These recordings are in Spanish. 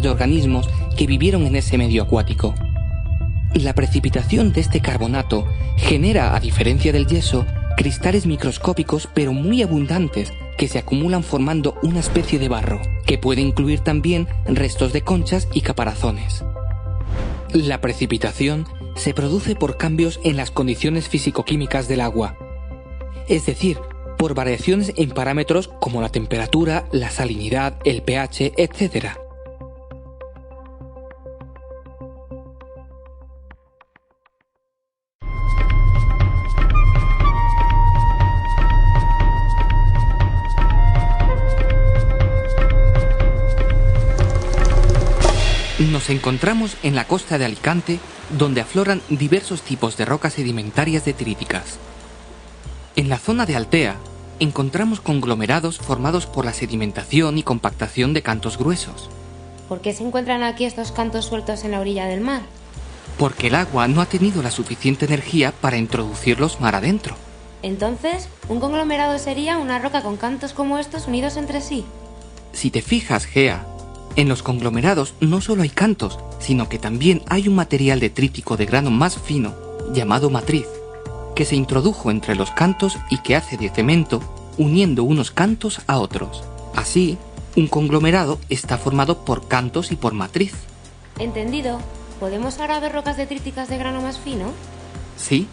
de organismos que vivieron en ese medio acuático. La precipitación de este carbonato genera, a diferencia del yeso, cristales microscópicos pero muy abundantes que se acumulan formando una especie de barro, que puede incluir también restos de conchas y caparazones. La precipitación se produce por cambios en las condiciones físico-químicas del agua, es decir, por variaciones en parámetros como la temperatura, la salinidad, el pH, etc. Nos encontramos en la costa de Alicante, donde afloran diversos tipos de rocas sedimentarias detríticas. En la zona de Altea, encontramos conglomerados formados por la sedimentación y compactación de cantos gruesos. ¿Por qué se encuentran aquí estos cantos sueltos en la orilla del mar? Porque el agua no ha tenido la suficiente energía para introducirlos mar adentro. Entonces, ¿un conglomerado sería una roca con cantos como estos unidos entre sí? Si te fijas, Gea, en los conglomerados no solo hay cantos, sino que también hay un material detrítico de grano más fino, llamado matriz, que se introdujo entre los cantos y que hace de cemento, uniendo unos cantos a otros. Así, un conglomerado está formado por cantos y por matriz. Entendido. ¿Podemos ahora ver rocas detríticas de grano más fino? Sí,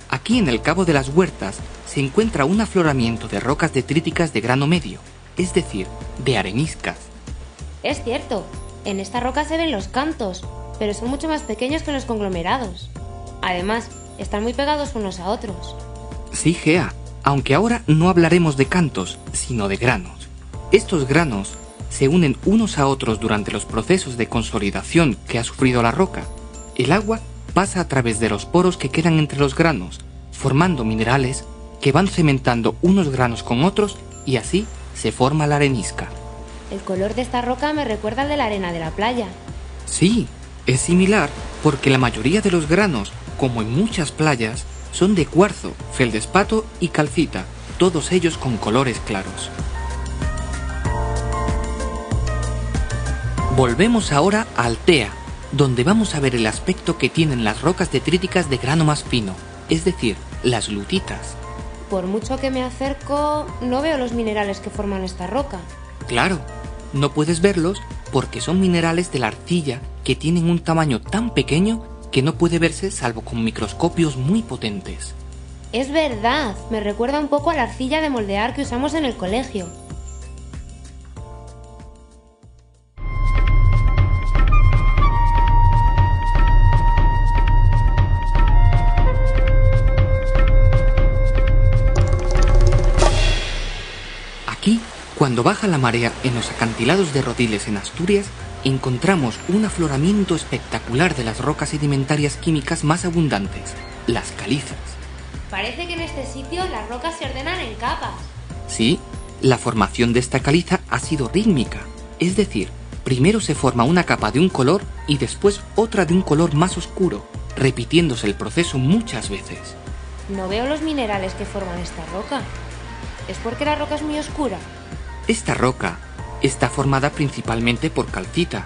aquí en el Cabo de las Huertas se encuentra un afloramiento de rocas detríticas de grano medio, es decir, de areniscas. Es cierto, en esta roca se ven los cantos, pero son mucho más pequeños que los conglomerados. Además, están muy pegados unos a otros. Sí, Gea, aunque ahora no hablaremos de cantos, sino de granos. Estos granos se unen unos a otros durante los procesos de consolidación que ha sufrido la roca. El agua pasa a través de los poros que quedan entre los granos, formando minerales que van cementando unos granos con otros y así se forma la arenisca. El color de esta roca me recuerda al de la arena de la playa. Sí, es similar porque la mayoría de los granos, como en muchas playas, son de cuarzo, feldespato y calcita, todos ellos con colores claros. Volvemos ahora a Altea, donde vamos a ver el aspecto que tienen las rocas detríticas de grano más fino, es decir, las lutitas. Por mucho que me acerco, no veo los minerales que forman esta roca. Claro, no puedes verlos porque son minerales de la arcilla que tienen un tamaño tan pequeño que no puede verse salvo con microscopios muy potentes. Es verdad, me recuerda un poco a la arcilla de moldear que usamos en el colegio. Aquí, cuando baja la marea en los acantilados de Rodiles en Asturias, encontramos un afloramiento espectacular de las rocas sedimentarias químicas más abundantes, las calizas. Parece que en este sitio las rocas se ordenan en capas. Sí, la formación de esta caliza ha sido rítmica, es decir, primero se forma una capa de un color y después otra de un color más oscuro, repitiéndose el proceso muchas veces. No veo los minerales que forman esta roca. ¿Es porque la roca es muy oscura? Esta roca está formada principalmente por calcita,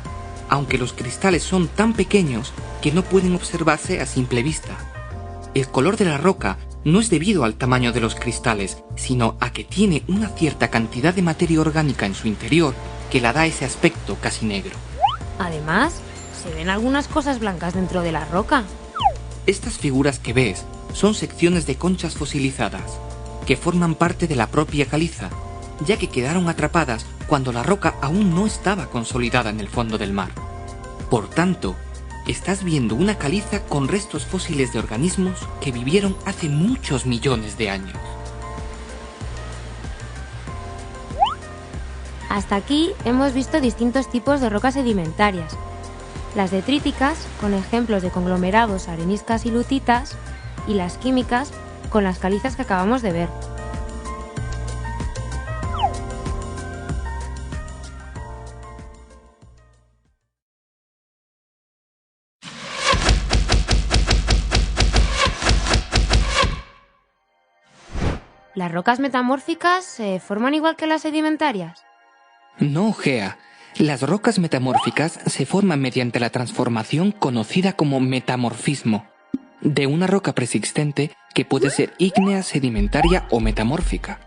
aunque los cristales son tan pequeños que no pueden observarse a simple vista. El color de la roca no es debido al tamaño de los cristales, sino a que tiene una cierta cantidad de materia orgánica en su interior que la da ese aspecto casi negro. Además, se ven algunas cosas blancas dentro de la roca. Estas figuras que ves son secciones de conchas fosilizadas, que forman parte de la propia caliza, ya que quedaron atrapadas cuando la roca aún no estaba consolidada en el fondo del mar. Por tanto, estás viendo una caliza con restos fósiles de organismos que vivieron hace muchos millones de años. Hasta aquí hemos visto distintos tipos de rocas sedimentarias. Las detríticas, con ejemplos de conglomerados, areniscas y lutitas, y las químicas, con las calizas que acabamos de ver. ¿Las rocas metamórficas se forman igual que las sedimentarias? No, Gea. Las rocas metamórficas se forman mediante la transformación conocida como metamorfismo, de una roca preexistente que puede ser ígnea, sedimentaria o metamórfica.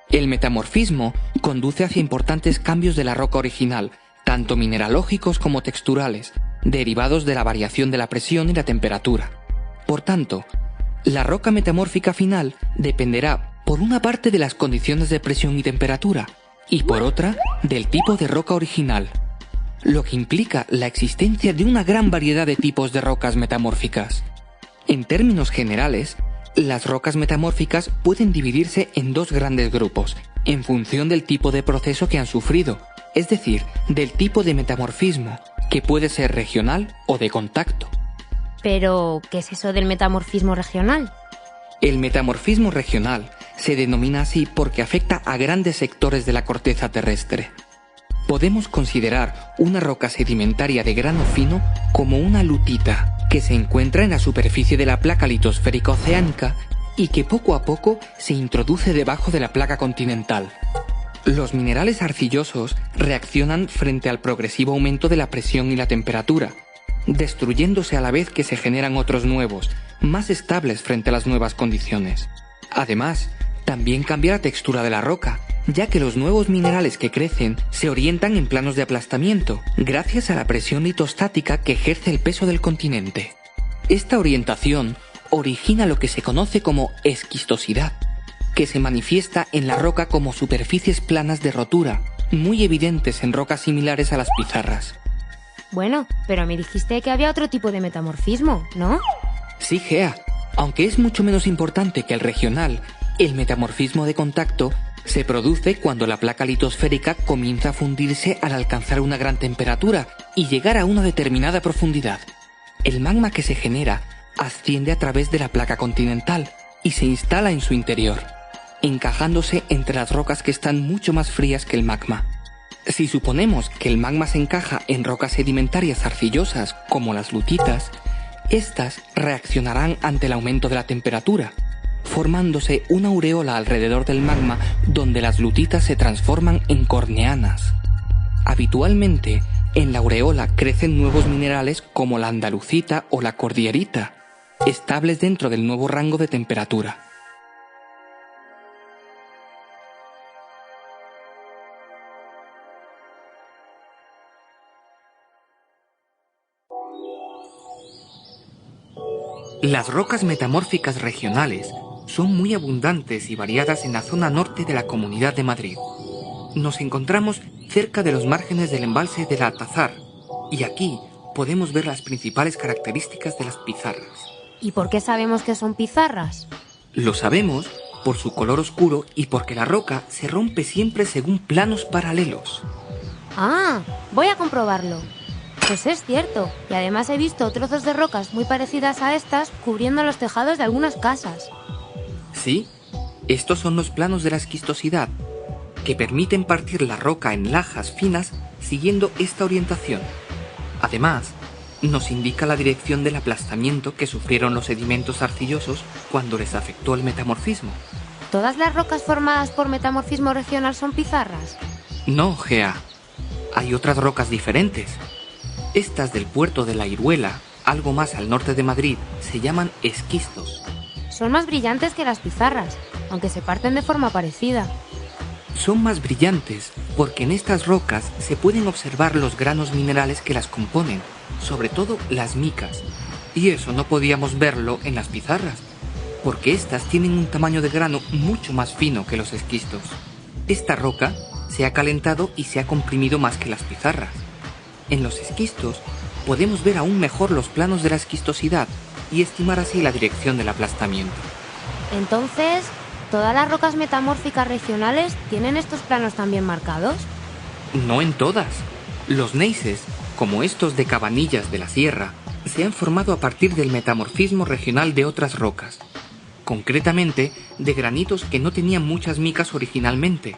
El metamorfismo conduce hacia importantes cambios de la roca original, tanto mineralógicos como texturales, derivados de la variación de la presión y la temperatura. Por tanto, la roca metamórfica final dependerá por una parte de las condiciones de presión y temperatura, y por otra del tipo de roca original, lo que implica la existencia de una gran variedad de tipos de rocas metamórficas. En términos generales, las rocas metamórficas pueden dividirse en dos grandes grupos, en función del tipo de proceso que han sufrido, es decir, del tipo de metamorfismo, que puede ser regional o de contacto. Pero, ¿qué es eso del metamorfismo regional? El metamorfismo regional se denomina así porque afecta a grandes sectores de la corteza terrestre. Podemos considerar una roca sedimentaria de grano fino como una lutita, que se encuentra en la superficie de la placa litosférica oceánica y que poco a poco se introduce debajo de la placa continental. Los minerales arcillosos reaccionan frente al progresivo aumento de la presión y la temperatura, destruyéndose a la vez que se generan otros nuevos, más estables frente a las nuevas condiciones. Además, también cambia la textura de la roca, ya que los nuevos minerales que crecen se orientan en planos de aplastamiento, gracias a la presión litostática que ejerce el peso del continente. Esta orientación origina lo que se conoce como esquistosidad, que se manifiesta en la roca como superficies planas de rotura, muy evidentes en rocas similares a las pizarras. Bueno, pero me dijiste que había otro tipo de metamorfismo, ¿no? Sí, Gea, aunque es mucho menos importante que el regional, el metamorfismo de contacto se produce cuando la placa litosférica comienza a fundirse al alcanzar una gran temperatura y llegar a una determinada profundidad. El magma que se genera asciende a través de la placa continental y se instala en su interior, encajándose entre las rocas que están mucho más frías que el magma. Si suponemos que el magma se encaja en rocas sedimentarias arcillosas como las lutitas, estas reaccionarán ante el aumento de la temperatura, formándose una aureola alrededor del magma donde las lutitas se transforman en corneanas. Habitualmente, en la aureola crecen nuevos minerales como la andalucita o la cordierita, estables dentro del nuevo rango de temperatura. Las rocas metamórficas regionales son muy abundantes y variadas en la zona norte de la Comunidad de Madrid. Nos encontramos cerca de los márgenes del embalse del Altazar, y aquí podemos ver las principales características de las pizarras. ¿Y por qué sabemos que son pizarras? Lo sabemos por su color oscuro y porque la roca se rompe siempre según planos paralelos. Ah, voy a comprobarlo. Pues es cierto, y además he visto trozos de rocas muy parecidas a estas cubriendo los tejados de algunas casas. Sí, estos son los planos de la esquistosidad, que permiten partir la roca en lajas finas siguiendo esta orientación. Además, nos indica la dirección del aplastamiento que sufrieron los sedimentos arcillosos cuando les afectó el metamorfismo. ¿Todas las rocas formadas por metamorfismo regional son pizarras? No, Gea. Hay otras rocas diferentes. Estas del puerto de La Iruela, algo más al norte de Madrid, se llaman esquistos. Son más brillantes que las pizarras, aunque se parten de forma parecida. Son más brillantes porque en estas rocas se pueden observar los granos minerales que las componen, sobre todo las micas. Y eso no podíamos verlo en las pizarras, porque estas tienen un tamaño de grano mucho más fino que los esquistos. Esta roca se ha calentado y se ha comprimido más que las pizarras. En los esquistos podemos ver aún mejor los planos de la esquistosidad y estimar así la dirección del aplastamiento. Entonces, ¿todas las rocas metamórficas regionales tienen estos planos también marcados? No en todas. Los gneisses, como estos de Cabanillas de la Sierra, se han formado a partir del metamorfismo regional de otras rocas, concretamente de granitos que no tenían muchas micas originalmente,